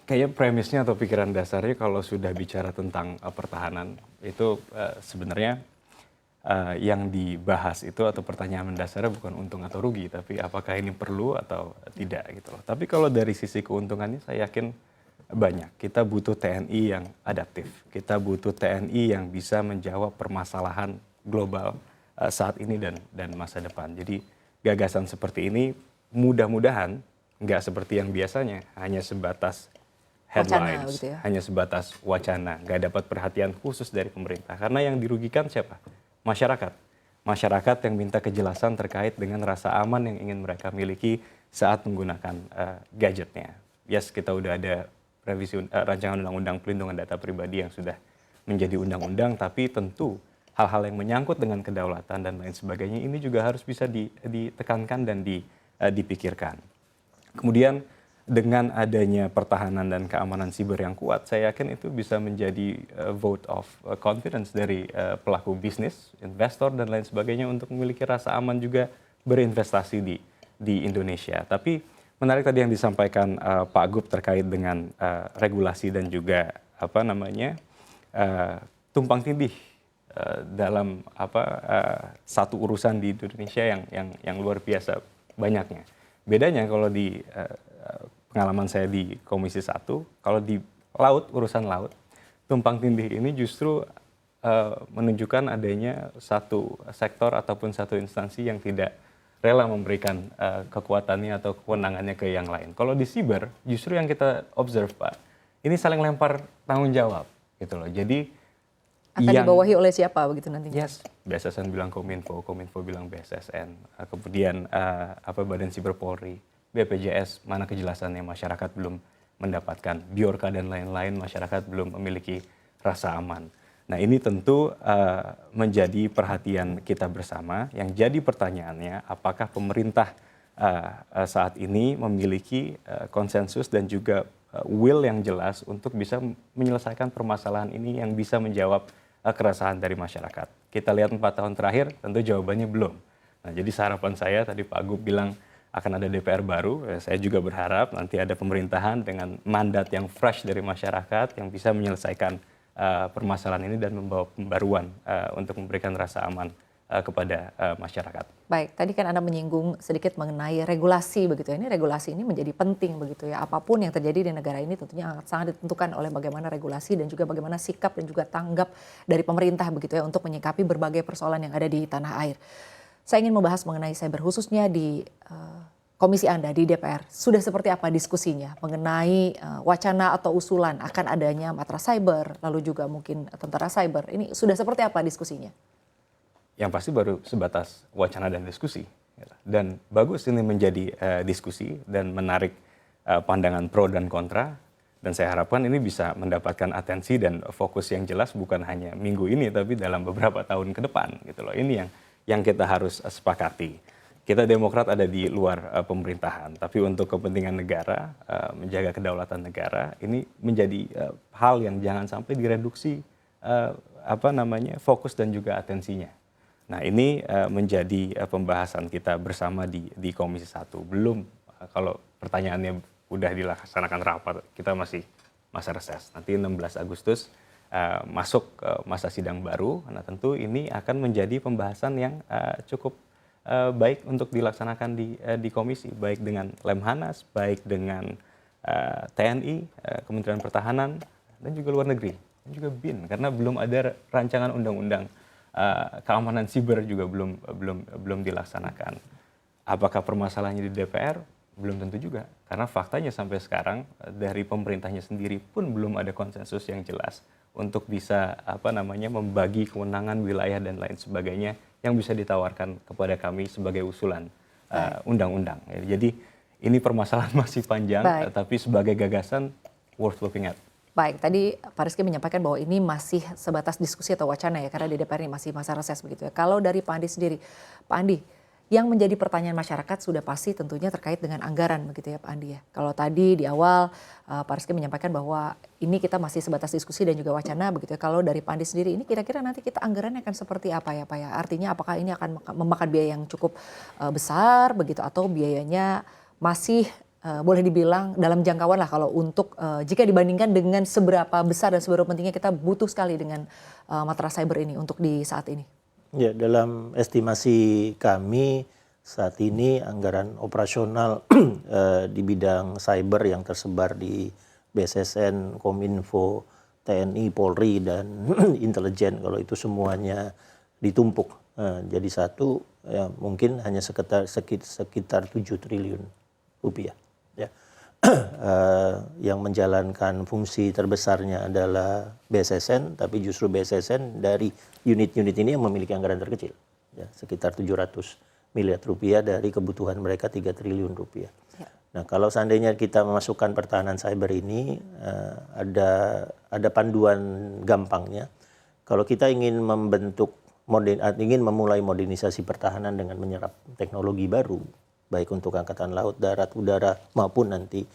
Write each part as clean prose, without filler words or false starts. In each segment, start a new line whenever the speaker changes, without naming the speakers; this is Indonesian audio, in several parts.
Kayaknya premisnya atau pikiran dasarnya kalau sudah bicara tentang pertahanan itu sebenarnya yang dibahas itu atau pertanyaan mendasarnya bukan untung atau rugi, tapi apakah ini perlu atau tidak gitu loh. Tapi kalau dari sisi keuntungannya saya yakin banyak. Kita butuh TNI yang adaptif. Kita butuh TNI yang bisa menjawab permasalahan global saat ini dan masa depan. Jadi gagasan seperti ini mudah-mudahan nggak seperti yang biasanya hanya sebatas
Wacana
headlines,
begitu ya.
hanya sebatas wacana, nggak dapat perhatian khusus dari pemerintah. Karena yang dirugikan siapa? Masyarakat. Masyarakat yang minta kejelasan terkait dengan rasa aman yang ingin mereka miliki saat menggunakan gadgetnya. Yes, kita udah ada revisi rancangan undang-undang pelindungan data pribadi yang sudah menjadi undang-undang, tapi tentu hal-hal yang menyangkut dengan kedaulatan dan lain sebagainya ini juga harus bisa ditekankan dan dipikirkan. Kemudian dengan adanya pertahanan dan keamanan siber yang kuat, saya yakin itu bisa menjadi vote of confidence dari pelaku bisnis, investor dan lain sebagainya untuk memiliki rasa aman juga berinvestasi di Indonesia. Tapi menarik tadi yang disampaikan Pak Gub terkait dengan regulasi dan juga tumpang tindih dalam satu urusan di Indonesia yang luar biasa banyaknya. Bedanya kalau di pengalaman saya di Komisi 1, kalau di laut, urusan laut, tumpang tindih ini justru menunjukkan adanya satu sektor ataupun satu instansi yang tidak rela memberikan kekuatannya atau kewenangannya ke yang lain. Kalau di siber, justru yang kita observe, Pak, ini saling lempar tanggung jawab, gitu loh. Jadi
akan dibawahi oleh siapa begitu nantinya?
Yes, BSSN bilang Kominfo, Kominfo bilang BSSN, kemudian Badan Siber Polri, BPJS, mana kejelasannya masyarakat belum mendapatkan, Biorka dan lain-lain masyarakat belum memiliki rasa aman. Nah ini tentu menjadi perhatian kita bersama. Yang jadi pertanyaannya, apakah pemerintah saat ini memiliki konsensus dan juga will yang jelas untuk bisa menyelesaikan permasalahan ini yang bisa menjawab keresahan dari masyarakat. Kita lihat 4 tahun terakhir, tentu jawabannya belum. Nah jadi harapan saya, tadi Pak Gub bilang akan ada DPR baru, saya juga berharap nanti ada pemerintahan dengan mandat yang fresh dari masyarakat yang bisa menyelesaikan permasalahan ini dan membawa pembaruan untuk memberikan rasa aman kepada masyarakat.
Baik, tadi kan Anda menyinggung sedikit mengenai regulasi begitu ya. Ini regulasi ini menjadi penting begitu ya. Apapun yang terjadi di negara ini tentunya sangat ditentukan oleh bagaimana regulasi dan juga bagaimana sikap dan juga tanggap dari pemerintah begitu ya untuk menyikapi berbagai persoalan yang ada di tanah air. Saya ingin membahas mengenai cyber khususnya di komisi Anda di DPR. Sudah seperti apa diskusinya mengenai wacana atau usulan akan adanya matra cyber, lalu juga mungkin tentara cyber. Ini sudah seperti apa diskusinya?
Yang pasti baru sebatas wacana dan diskusi. Dan bagus ini menjadi diskusi dan menarik pandangan pro dan kontra. Dan saya harapkan ini bisa mendapatkan atensi dan fokus yang jelas bukan hanya minggu ini tapi dalam beberapa tahun ke depan gitu loh. Ini yang kita harus sepakati. Kita Demokrat ada di luar pemerintahan, tapi untuk kepentingan negara, menjaga kedaulatan negara, ini menjadi hal yang jangan sampai direduksi fokus dan juga atensinya. Nah ini menjadi pembahasan kita bersama di Komisi 1. Belum kalau pertanyaannya udah dilaksanakan rapat, kita masih masa reses. Nanti 16 Agustus masuk masa sidang baru. Nah tentu ini akan menjadi pembahasan yang cukup baik untuk dilaksanakan di komisi, baik dengan Lemhanas, baik dengan TNI, Kementerian Pertahanan, dan juga luar negeri, dan juga BIN, karena belum ada rancangan undang-undang keamanan siber juga belum dilaksanakan. Apakah permasalahannya di DPR? Belum tentu juga, karena faktanya sampai sekarang dari pemerintahnya sendiri pun belum ada konsensus yang jelas untuk bisa membagi kewenangan wilayah dan lain sebagainya yang bisa ditawarkan kepada kami sebagai usulan undang-undang. Jadi ini permasalahan masih panjang, tapi sebagai gagasan worth looking at.
Baik, tadi Pak Rizky menyampaikan bahwa ini masih sebatas diskusi atau wacana ya, karena di DPR ini masih masa reses begitu ya. Kalau dari Pak Andi sendiri, Pak Andi, yang menjadi pertanyaan masyarakat sudah pasti tentunya terkait dengan anggaran begitu ya Pak Andi ya. Kalau tadi di awal Pak Rizky menyampaikan bahwa ini kita masih sebatas diskusi dan juga wacana begitu ya. Kalau dari Pak Andi sendiri ini kira-kira nanti kita anggarannya akan seperti apa ya Pak ya? Artinya apakah ini akan memakan biaya yang cukup besar begitu atau biayanya masih boleh dibilang dalam jangkauan lah kalau untuk jika dibandingkan dengan seberapa besar dan seberapa pentingnya kita butuh sekali dengan matra cyber ini untuk di saat ini.
Ya, dalam estimasi kami saat ini anggaran operasional di bidang cyber yang tersebar di BSSN, Kominfo, TNI, Polri, dan intelijen, kalau itu semuanya ditumpuk jadi satu, ya mungkin hanya sekitar 7 triliun rupiah. Ya. Yang menjalankan fungsi terbesarnya adalah BSSN, tapi justru BSSN dari unit-unit ini yang memiliki anggaran terkecil, ya, sekitar 700 miliar rupiah dari kebutuhan mereka 3 triliun rupiah. Ya. Nah, kalau seandainya kita memasukkan pertahanan cyber ini, ada panduan gampangnya. Kalau kita ingin ingin memulai modernisasi pertahanan dengan menyerap teknologi baru, baik untuk angkatan laut, darat, udara maupun nanti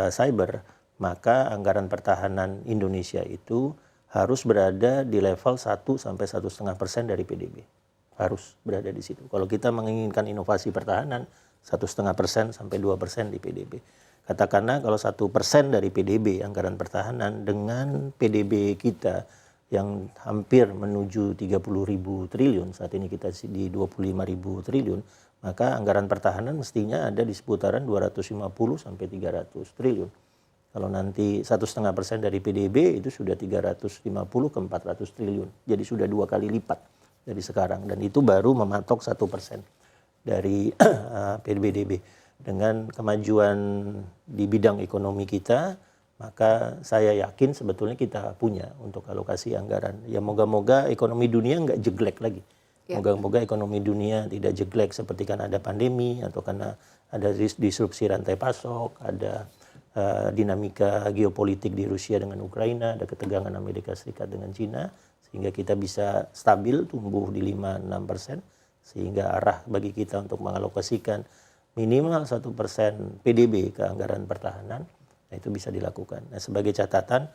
cyber, maka anggaran pertahanan Indonesia itu harus berada di level 1 sampai 1,5% dari PDB. Harus berada di situ. Kalau kita menginginkan inovasi pertahanan, 1,5% sampai 2% di PDB. Katakanlah kalau 1% dari PDB anggaran pertahanan dengan PDB kita yang hampir menuju 30.000 triliun, saat ini kita di 25.000 triliun, maka anggaran pertahanan mestinya ada di seputaran 250 sampai 300 triliun. Kalau nanti 1,5% dari PDB itu sudah 350 ke 400 triliun. Jadi sudah 2 kali lipat dari sekarang. Dan itu baru mematok 1% dari PDB. Dengan kemajuan di bidang ekonomi kita, maka saya yakin sebetulnya kita punya untuk alokasi anggaran. Ya moga-moga ekonomi dunia nggak jeglek lagi. Moga-moga ekonomi dunia tidak jeglek seperti karena ada pandemi atau karena ada disrupsi rantai pasok, ada dinamika geopolitik di Rusia dengan Ukraina, ada ketegangan Amerika Serikat dengan Cina, sehingga kita bisa stabil tumbuh di 5-6%, sehingga arah bagi kita untuk mengalokasikan minimal 1% PDB ke anggaran pertahanan, nah itu bisa dilakukan. Nah, sebagai catatan,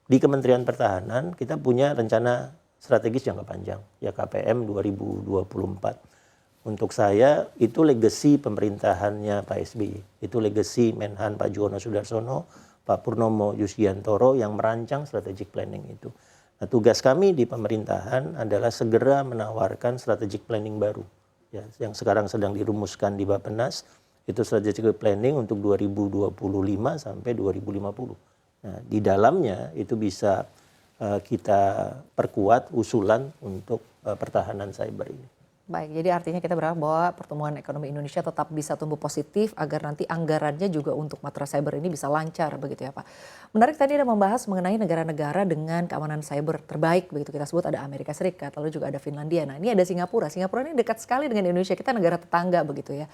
di Kementerian Pertahanan kita punya rencana strategis jangka panjang, ya KPM 2024. Untuk saya itu legacy pemerintahannya Pak SBY, itu legacy Menhan Pak Juwono Sudarsono, Pak Purnomo Yusgiantoro yang merancang strategic planning itu. Nah, tugas kami di pemerintahan adalah segera menawarkan strategic planning baru, ya, yang sekarang sedang dirumuskan di Bappenas. Itu strategic planning untuk 2025 sampai 2050. Nah, di dalamnya itu bisa kita perkuat usulan untuk pertahanan cyber ini.
Baik, jadi artinya kita berharap bahwa pertumbuhan ekonomi Indonesia tetap bisa tumbuh positif agar nanti anggarannya juga untuk matra cyber ini bisa lancar begitu ya Pak. Menarik tadi ada membahas mengenai negara-negara dengan keamanan cyber terbaik begitu, kita sebut ada Amerika Serikat, lalu juga ada Finlandia. Nah, ini ada Singapura. Singapura ini dekat sekali dengan Indonesia, kita negara tetangga begitu ya.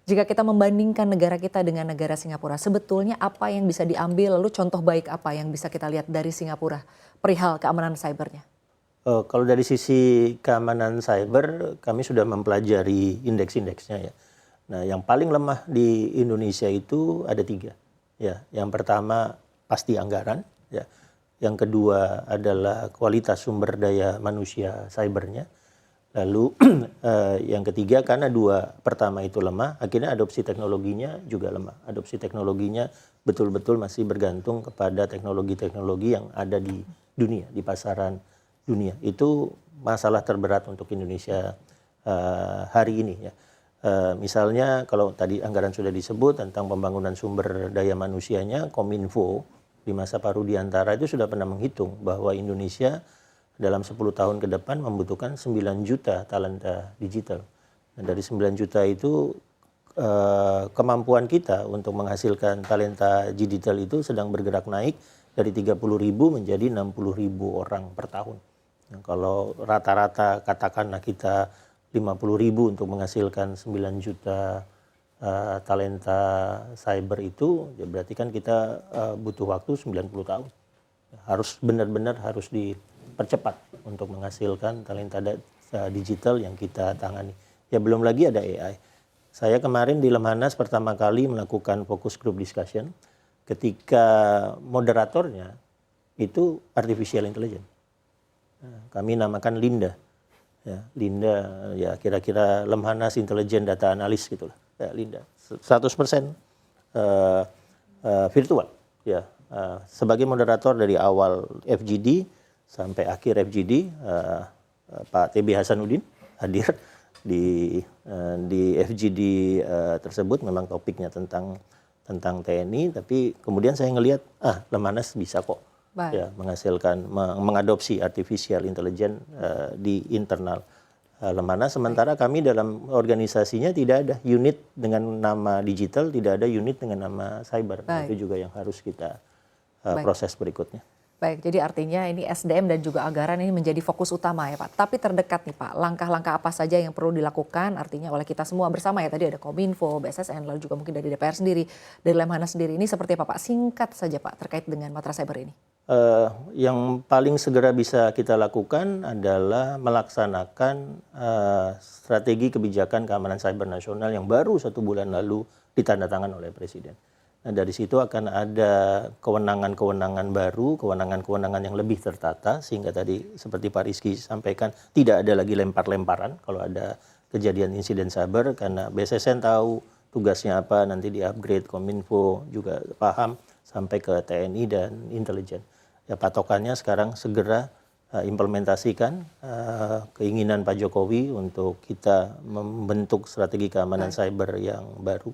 Jika kita membandingkan negara kita dengan negara Singapura, sebetulnya apa yang bisa diambil, lalu contoh baik apa yang bisa kita lihat dari Singapura perihal keamanan cybernya?
Kalau dari sisi keamanan cyber, kami sudah mempelajari indeks-indeksnya ya. Nah, yang paling lemah di Indonesia itu ada 3. Ya, yang pertama pasti anggaran. Ya. Yang kedua adalah kualitas sumber daya manusia cybernya. Lalu yang ketiga, karena 2 pertama itu lemah, akhirnya adopsi teknologinya juga lemah. Adopsi teknologinya betul-betul masih bergantung kepada teknologi-teknologi yang ada di dunia, di pasaran dunia. Itu masalah terberat untuk Indonesia hari ini ya. Misalnya kalau tadi anggaran sudah disebut tentang pembangunan sumber daya manusianya, Kominfo di masa Pak Rudiantara itu sudah pernah menghitung bahwa Indonesia dalam 10 tahun ke depan membutuhkan 9 juta talenta digital. Dan dari 9 juta itu kemampuan kita untuk menghasilkan talenta digital itu sedang bergerak naik dari 30.000 menjadi 60.000 orang per tahun. Nah, kalau rata-rata katakanlah kita 50.000 untuk menghasilkan 9 juta talenta cyber itu, ya berarti kan kita butuh waktu 90 tahun. Harus benar-benar harus dipercepat untuk menghasilkan talenta digital yang kita tangani. Ya belum lagi ada AI. Saya kemarin di Lemhanas pertama kali melakukan focus group discussion ketika moderatornya itu artificial intelligence. Nah, kami namakan Linda. Ya, Linda ya kira-kira Lemhanas Intelligent Data Analyst gitulah. Ya, Linda 100% eh, virtual. Ya, sebagai moderator dari awal FGD sampai akhir FGD, Pak TB Hasanuddin hadir di FGD tersebut. Memang topiknya tentang TNI, tapi kemudian saya ngelihat Lemhanas bisa kok ya menghasilkan mengadopsi artificial intelligence di internal Lemhanas. Sementara kami dalam organisasinya tidak ada unit dengan nama digital, tidak ada unit dengan nama cyber. Itu juga yang harus kita proses berikutnya.
Baik, jadi artinya ini SDM dan juga anggaran ini menjadi fokus utama ya Pak. Tapi terdekat nih Pak, langkah-langkah apa saja yang perlu dilakukan artinya oleh kita semua bersama ya. Tadi ada Kominfo, BSSN, lalu juga mungkin dari DPR sendiri, dari Lemhanas sendiri. Ini seperti apa Pak? Singkat saja Pak terkait dengan matra cyber ini.
Yang paling segera bisa kita lakukan adalah melaksanakan strategi kebijakan keamanan cyber nasional yang baru 1 bulan lalu ditandatangan oleh Presiden. Nah, dari situ akan ada kewenangan-kewenangan baru, kewenangan-kewenangan yang lebih tertata, sehingga tadi seperti Pak Rizky sampaikan, tidak ada lagi lempar-lemparan kalau ada kejadian insiden cyber, karena BSSN tahu tugasnya apa, nanti di-upgrade, Kominfo juga paham, sampai ke TNI dan intelijen. Ya, patokannya sekarang segera implementasikan keinginan Pak Jokowi untuk kita membentuk strategi keamanan cyber yang baru.